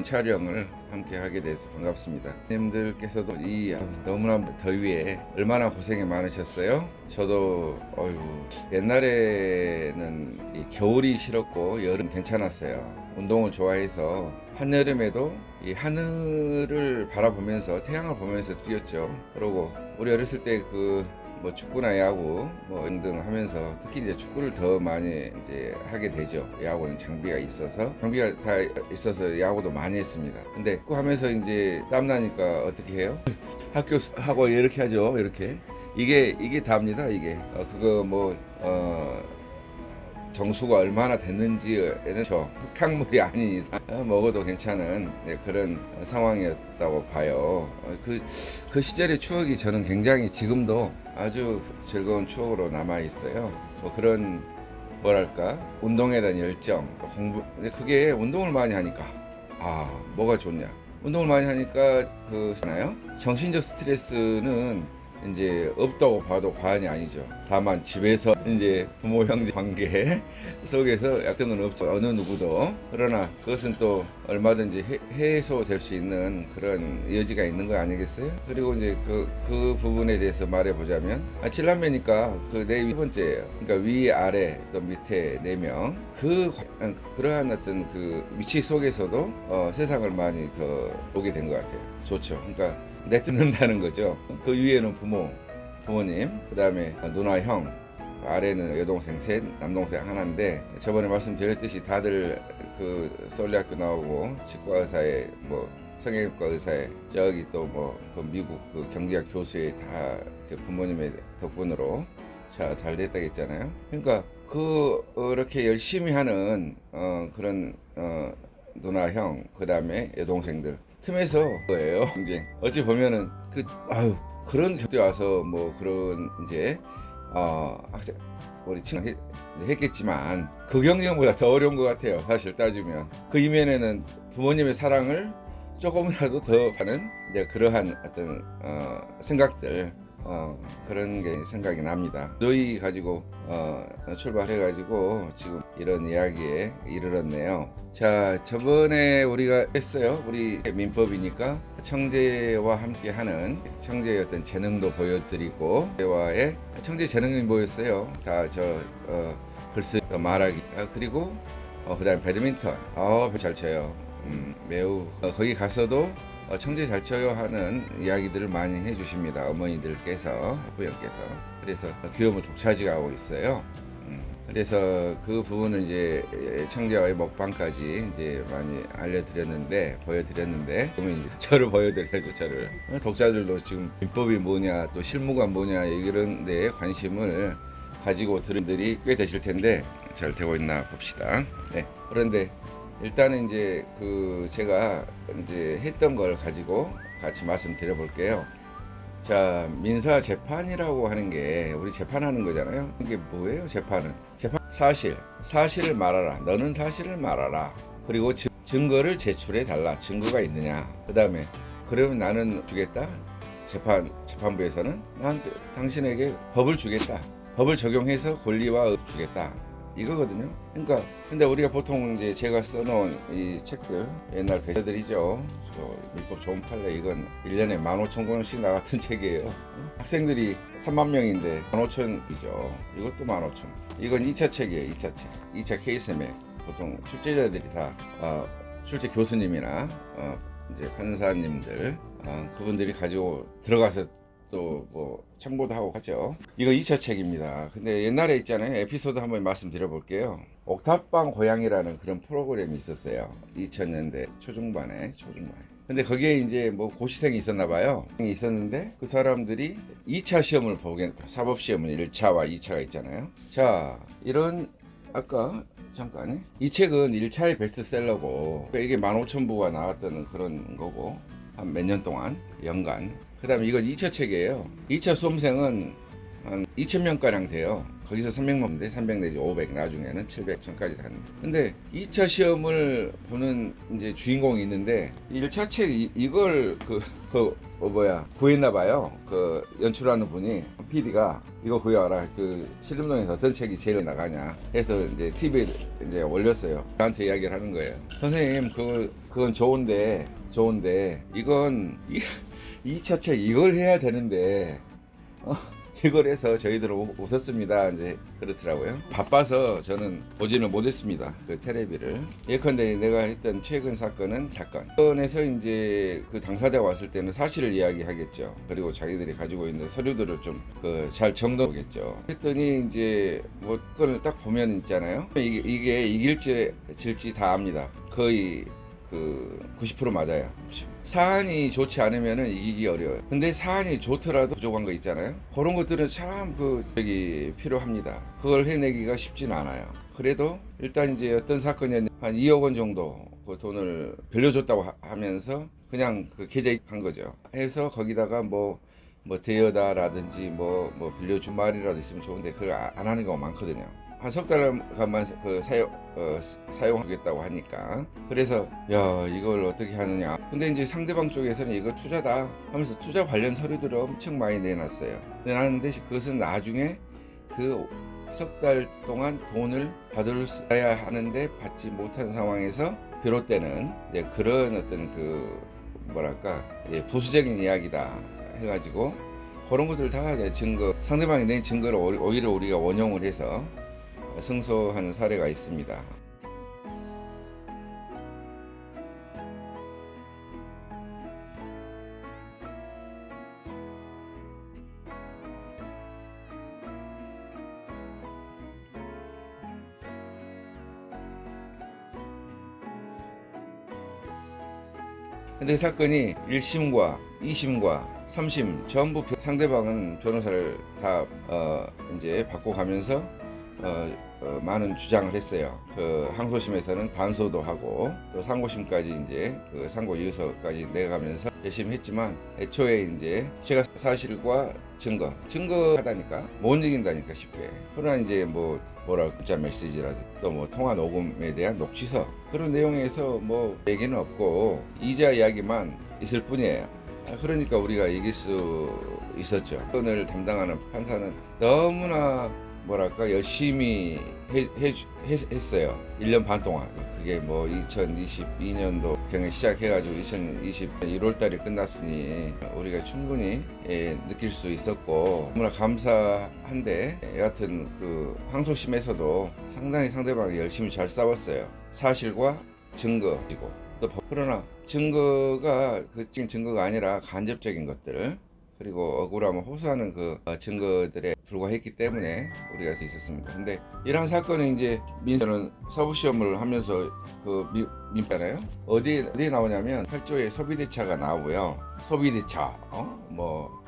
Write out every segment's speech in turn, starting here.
촬영을 함께 하게 돼서 반갑습니다. 님들께서도 이 너무나 더위에 얼마나 고생이 많으셨어요. 저도 옛날에는 이 겨울이 싫었고 여름 괜찮았어요. 운동을 좋아해서 한여름에도 이 하늘을 바라보면서 태양을 보면서 뛰었죠. 그러고 우리 어렸을 때 뭐 축구나 야구 뭐 등등 하면서 특히 이제 축구를 더 많이 이제 하게 되죠. 야구는 장비가 다 있어서 야구도 많이 했습니다. 근데 축구 하면서 이제 땀 나니까 어떻게 해요? 학교 하고 이렇게 하죠. 이렇게 이게 답니다. 이게 정수가 얼마나 됐는지에는 흙탕물이 아닌 이상 먹어도 괜찮은 그런 상황이었다고 봐요. 그 시절의 추억이 저는 굉장히 지금도 아주 즐거운 추억으로 남아 있어요. 그런 뭐랄까 운동에 대한 열정, 공부. 근데 그게 운동을 많이 하니까 뭐가 좋냐? 운동을 많이 하니까 정신적 스트레스는 이제 없다고 봐도 과언이 아니죠. 다만 집에서 이제 부모 형제 관계 속에서 약점은 없죠. 어느 누구도. 그러나 그것은 또 얼마든지 해소될 수 있는 그런 여지가 있는 거 아니겠어요? 그리고 이제 그 부분에 대해서 말해보자면 칠남매니까 네 번째예요. 그러니까 위 아래 또 밑에 4명 그러한 어떤 위치 속에서도 세상을 많이 더 보게 된 것 같아요. 좋죠. 그러니까 내쫓는다는 거죠. 그 위에는 부모님, 그 다음에 누나, 형, 아래는 여동생 셋, 남동생 하나인데 저번에 말씀드렸듯이 다들 서울대학교 나오고 치과 의사에 성형외과 의사에 저기 또 미국 경제학 교수에 다 부모님의 덕분으로 잘 됐다겠잖아요. 그러니까 그렇게 열심히 하는 그런 누나, 형, 그 다음에 여동생들 틈에서 거예요. 경쟁. 어찌 보면은 그런 곁에 와서 그런 이제 학생 우리 친구 했겠지만 그 경쟁보다 더 어려운 것 같아요. 사실 따지면 그 이면에는 부모님의 사랑을 조금이라도 더 받는 이제 그러한 어떤 생각들 그런 게 생각이 납니다. 너희 가지고 출발해가지고 지금 이런 이야기에 이르렀네요. 자, 저번에 우리가 했어요. 우리 민법이니까 청재와 함께하는 청재의 어떤 재능도 보여드리고 대화의 청재 재능이 뭐였어요? 다 글쓰기, 말하기, 그리고 그다음에 배드민턴. 잘 쳐요. 매우 거기 가서도 청재 잘 쳐요 하는 이야기들을 많이 해주십니다. 어머니들께서, 부모님께서. 그래서 귀여움을 독차지하고 있어요. 그래서 그 부분은 이제 청재와의 먹방까지 이제 많이 보여드렸는데 그러면 이제 저를 보여드려야죠. 저를 독자들도 지금 민법이 뭐냐 또 실무가 뭐냐 이런 데에 관심을 가지고 들은 분들이 꽤 되실 텐데 잘 되고 있나 봅시다. 네. 그런데 일단은 이제 제가 이제 했던 걸 가지고 같이 말씀드려 볼게요. 자, 민사 재판이라고 하는 게 우리 재판하는 거잖아요. 이게 뭐예요? 재판 사실을 말하라. 너는 사실을 말하라. 그리고 증거를 제출해 달라. 증거가 있느냐. 그다음에 그러면 나는 주겠다. 재판부에서는 당신에게 법을 주겠다. 법을 적용해서 권리와 주겠다. 이거거든요. 그러니까 근데 우리가 보통 이제 제가 써놓은 이 책들 옛날 배워드리죠. 민법 좋은 판례 이건 1년에 15,000권씩 나갔던 책이에요. 학생들이 3만 명인데 15,000이죠. 이것도 15,000. 이건 2차 책이에요. 2차 책. 2차 케이스맥. 보통 출제자들이 다 출제 교수님이나 이제 판사님들 그분들이 가지고 들어가서 또 참고도 하고 하죠. 이거 2차 책입니다. 근데 옛날에 있잖아요. 에피소드 한번 말씀드려 볼게요. 옥탑방 고양이라는 그런 프로그램이 있었어요. 2000년대 초중반에. 근데 거기에 이제 고시생이 있었나 봐요. 있었는데 그 사람들이 2차 시험을 사법시험은 1차와 2차가 있잖아요. 자, 이런 잠깐. 이 책은 1차의 베스트셀러고 이게 15,000부가 나왔던 그런 거고 한 몇 년 동안 연간. 그 다음에 이건 2차 책이에요. 2차 수험생은 한 2,000명가량 돼요. 거기서 300명인데 300 내지 500 나중에는 700, 1000까지 다니다. 근데 2차 시험을 보는 이제 주인공이 있는데 1차 책 이걸 구했나 봐요. 그 연출하는 분이 PD가 이거 구해와라. 그 신림동에서 어떤 책이 제일 나가냐 해서 이제 TV에 이제 올렸어요. 저한테 이야기를 하는 거예요. 선생님 그건 좋은데 이건 2차 책 이걸 해야 되는데 이걸 해서 저희들은 웃었습니다. 이제 그렇더라고요. 바빠서 저는 보지는 못했습니다. 그 테레비를. 예컨대 내가 했던 최근 사건은 사건에서 이제 그 당사자가 왔을 때는 사실을 이야기하겠죠. 그리고 자기들이 가지고 있는 서류들을 좀 잘 정돈하겠죠. 했더니 이제 뭐 건을 딱 보면 있잖아요. 이게 이길지 질지 다 압니다. 거의 그 90% 맞아요. 사안이 좋지 않으면 이기기 어려워요. 근데 사안이 좋더라도 부족한 거 있잖아요. 그런 것들은 참 필요합니다. 그걸 해내기가 쉽진 않아요. 그래도 일단 이제 어떤 사건이 한 2억 원 정도 그 돈을 빌려줬다고 하면서 그냥 그 계좌한 거죠. 해서 거기다가 뭐 대여다라든지 뭐 빌려준 말이라도 있으면 좋은데 그걸 안 하는 경우가 많거든요. 한 석 달간만 사용하겠다고 하니까. 그래서 야 이걸 어떻게 하느냐. 근데 이제 상대방 쪽에서는 이거 투자다 하면서 투자 관련 서류들을 엄청 많이 내놨어요. 내놨는데 그것은 나중에 그 석 달 동안 돈을 받아야 하는데 받지 못한 상황에서 비롯되는 이제 그런 어떤 부수적인 이야기다 해가지고 그런 것들 다 이제 상대방이 낸 증거를 오히려 우리가 원용을 해서 승소하는 사례가 있습니다. 근데 사건이 1심과 2심과 3심 전부 상대방은 변호사를 다 이제 바꿔가면서 많은 주장을 했어요. 그 항소심에서는 반소도 하고 또 상고심까지 이제 그 상고 이유서까지 내가면서 재심했지만 애초에 이제 제가 사실과 증거하다니까 못 이긴다니까 쉽게. 그러나 이제 문자 메시지라든지 또 통화 녹음에 대한 녹취서 그런 내용에서 얘기는 없고 이자 이야기만 있을 뿐이에요. 그러니까 우리가 이길 수 있었죠. 사건을 담당하는 판사는 너무나 열심히 했어요. 1년 반 동안. 그게 2022년도 경에 시작해가지고 2020년 1월 달에 끝났으니 우리가 충분히 느낄 수 있었고 너무나 감사한데 여하튼 그 항소심에서도 상당히 상대방이 열심히 잘 싸웠어요. 사실과 증거이고 또 그러나 증거가 증거가 아니라 간접적인 것들 그리고 억울함을 호소하는 그 증거들에 불과했기 때문에 우리가 할 수 있었습니다. 근데 이런 사건은 이제 민사는 서부시험을 하면서 민잖아요. 어디에 나오냐면 8조에 소비대차가 나오고요. 소비대차,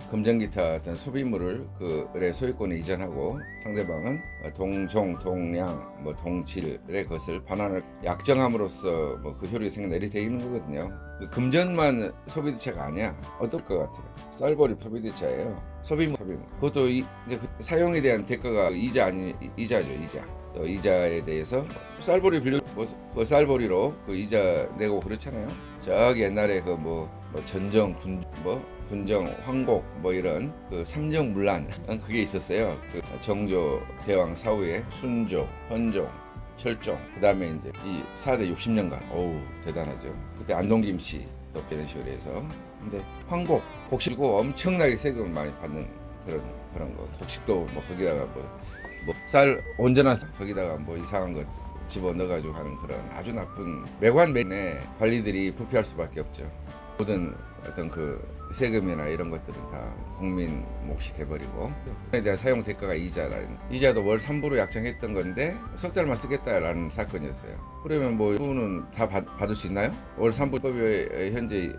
금전기타 어떤 소비물을 그의 소유권에 이전하고 상대방은 동종, 동량, 동질의 것을 반환을 약정함으로써 그 효력이 생긴다 이렇게 되어 있는 거거든요. 금전만 소비대차가 아니야. 어떨 것 같아요? 쌀벌이 소비대차예요. 소비물. 그것도 이제 그 사용에 대한 대가가 이자죠. 또 이자에 대해서 쌀벌이 쌀벌이로 그 이자 내고 그렇잖아요. 저기 옛날에 전정, 분정, 황곡 이런 그 삼정문란 그게 있었어요. 그 정조 대왕 사후에 순조, 헌종, 철종 그다음에 이제 이 4대 60년간 어우 대단하죠. 그때 안동김씨 또 이런 식으로 해서 근데 황곡 곡식고 엄청나게 세금을 많이 받는 그런 거 곡식도 거기다가 쌀 온전한 거기다가 이상한 거 집어넣어가지고 하는 그런 아주 나쁜 매관매의 관리들이 부패할 수밖에 없죠. 모든 어떤 그 세금이나 이런 것들은 다 국민 몫이 돼버리고 그에 대한 사용 대가가 이자도 월 3부로 약정했던 건데 석 달만 쓰겠다라는 사건이었어요. 그러면 이분은 다 받을 수 있나요? 월 3부법이 현재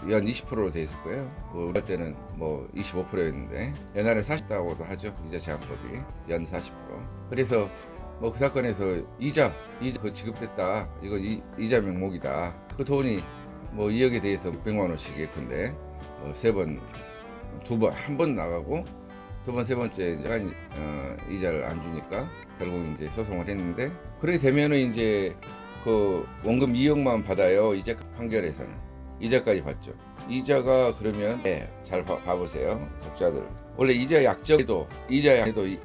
연 20%로 돼 있을 거예요. 우리 때는 25%였는데 옛날에 40%라고도 하죠. 이자 제한법이 연 40%. 그래서 그 사건에서 이자 그 지급됐다. 이거 이자 명목이다. 그 돈이 2억에 대해서 600만 원씩 예컨대 3번, 2번, 한 번 나가고 두 번 세 번째 이제 이자를 안 주니까 결국 이제 소송을 했는데, 그렇게 되면은 이제 그 원금 2억만 받아요. 이자 판결에서는 이자까지 받죠. 이자가 그러면 잘 봐보세요, 독자들. 원래 이자 약정에도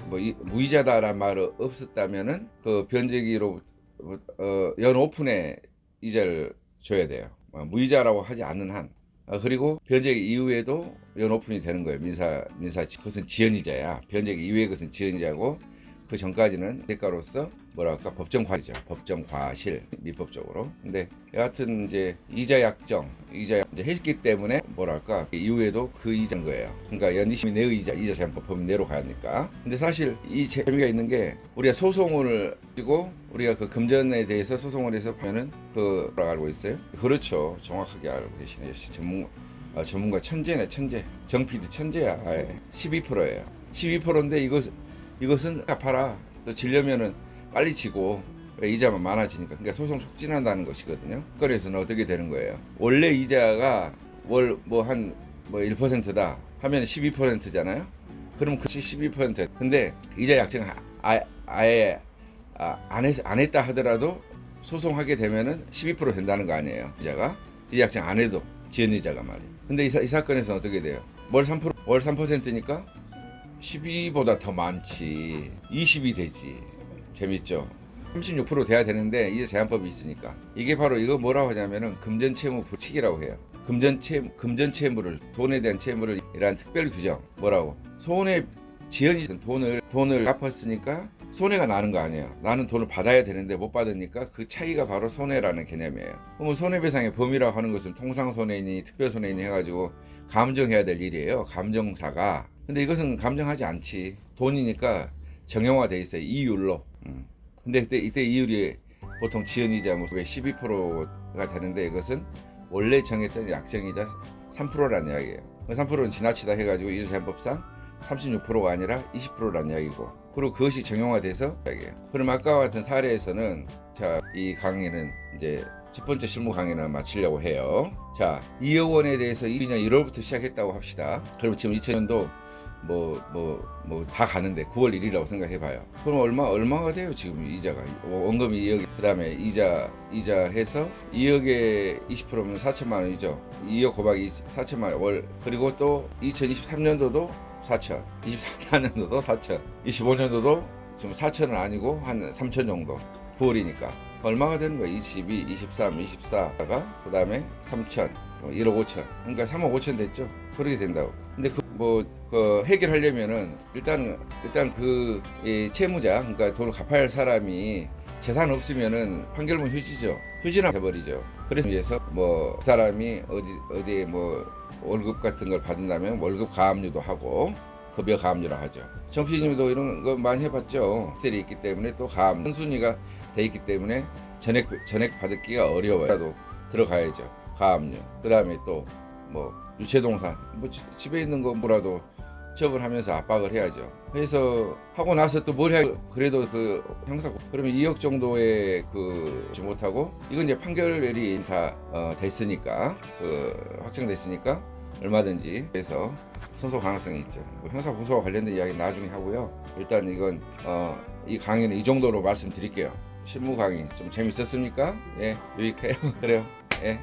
뭐 무이자다란 말이 없었다면은 그 변제기로 연 오픈에 이자를 줘야 돼요. 무이자라고 하지 않는 한. 그리고 변제기 이후에도 연 오픈이 되는 거예요. 민사 그것은 지연이자야. 변제기 이후의 것은 지연이자고, 그 전까지는 대가로서 뭐랄까 법정 과실이죠. 법정 과실 민법적으로. 근데 여하튼 이제 이자 약정 이제 했기 때문에 뭐랄까 이후에도 그 이자인 거예요. 그러니까 연이심이 내의 이자 제한법 법인 내로 가니까. 근데 사실 이 재미가 있는 게, 우리가 소송을 지고 우리가 그 금전에 대해서 소송을 해서 보면은 뭐라고 알고 있어요? 그렇죠. 정확하게 알고 계시네. 역시 전문가 천재네, 천재. 정 PD 천재야. 12%예요. 12%인데 이것은 봐라. 또 지려면은 빨리 지고 이자만 많아지니까, 그러니까 소송 촉진한다는 것이거든요. 거래에서는 어떻게 되는 거예요? 원래 이자가 월 한 1%다 하면 12%잖아요. 그럼 그치 12%. 근데 이자 약정 아예 안 했다 하더라도 소송하게 되면은 12% 된다는 거 아니에요. 이자 약정 안 해도 지연 이자가 말이에요. 근데 이 사건에서는 어떻게 돼요? 월 3%니까 12보다 더 많지. 20이 되지. 재밌죠? 36% 돼야 되는데 이제 제한법이 있으니까. 이게 바로 이거 뭐라고 하냐면은 금전채무 불칙이라고 해요. 금전채무를, 돈에 대한 채무를 이란 특별 규정. 뭐라고? 손해 지연이 돈을 갚았으니까 손해가 나는 거 아니에요. 나는 돈을 받아야 되는데 못 받으니까 그 차이가 바로 손해라는 개념이에요. 그럼 손해배상의 범위라고 하는 것은 통상손해니 특별손해니 해가지고 감정해야 될 일이에요. 감정사가. 근데 이것은 감정하지 않지. 돈이니까 정형화돼 있어요. 이율로. 근데 이때 이율이 보통 지연이자 뭐 12%가 되는데, 이것은 원래 정했던 약정이자 3%라는 이야기예요. 3%는 지나치다 해가지고 이자 제한법상 36%가 아니라 20%라는 이야기고, 그리고 그것이 정형화돼서 이야기예요. 그럼 아까와 같은 사례에서는, 자, 이 강의는 이제 첫 번째 실무 강의는 마치려고 해요. 자, 2억 원에 대해서 2020년 1월부터 시작했다고 합시다. 그럼 지금 2000년도 다 가는데 9월 1일이라고 생각해봐요. 그럼 얼마가 돼요 지금 이자가? 원금이 2억, 그다음에 이자 해서 2억에 20%면 4천만 원이죠. 2억 곱하기 4천만 원 월. 그리고 또 2023년도도 4천, 24년도도 4천, 25년도도 지금 4천은 아니고 한 3천 정도. 9월이니까 얼마가 되는 거야? 22, 23, 24가 그다음에 3천, 1억 5천. 그러니까 3억 5천 됐죠. 그렇게 된다고. 근데 해결하려면은 일단 그 채무자, 그러니까 돈을 갚아야 할 사람이 재산 없으면은 판결문 휴지나 돼버리죠. 그래서 위해서 그 사람이 어디에 월급 같은 걸 받는다면 월급 가압류도 하고, 급여 가압류라 하죠. 정피님도 이런 거 많이 해봤죠. 셀이 있기 때문에 또 가압류 선순위가 돼 있기 때문에 전액 받기가 어려워요. 들어가야죠. 가압류. 그다음에 또 유체동산, 집에 있는 거 뭐라도 처분하면서 압박을 해야죠. 그래서 하고 나서 또 뭘 해야, 그래도 그 형사 그러면 2억 정도에 못하고, 이건 이제 판결이 다 됐으니까, 확정됐으니까 얼마든지 해서 선소 가능성이 있죠. 형사 고소와 관련된 이야기 나중에 하고요. 일단 이건 이 강의는 이 정도로 말씀드릴게요. 실무 강의 좀 재밌었습니까? 예, 유익해요. 그래요. 예.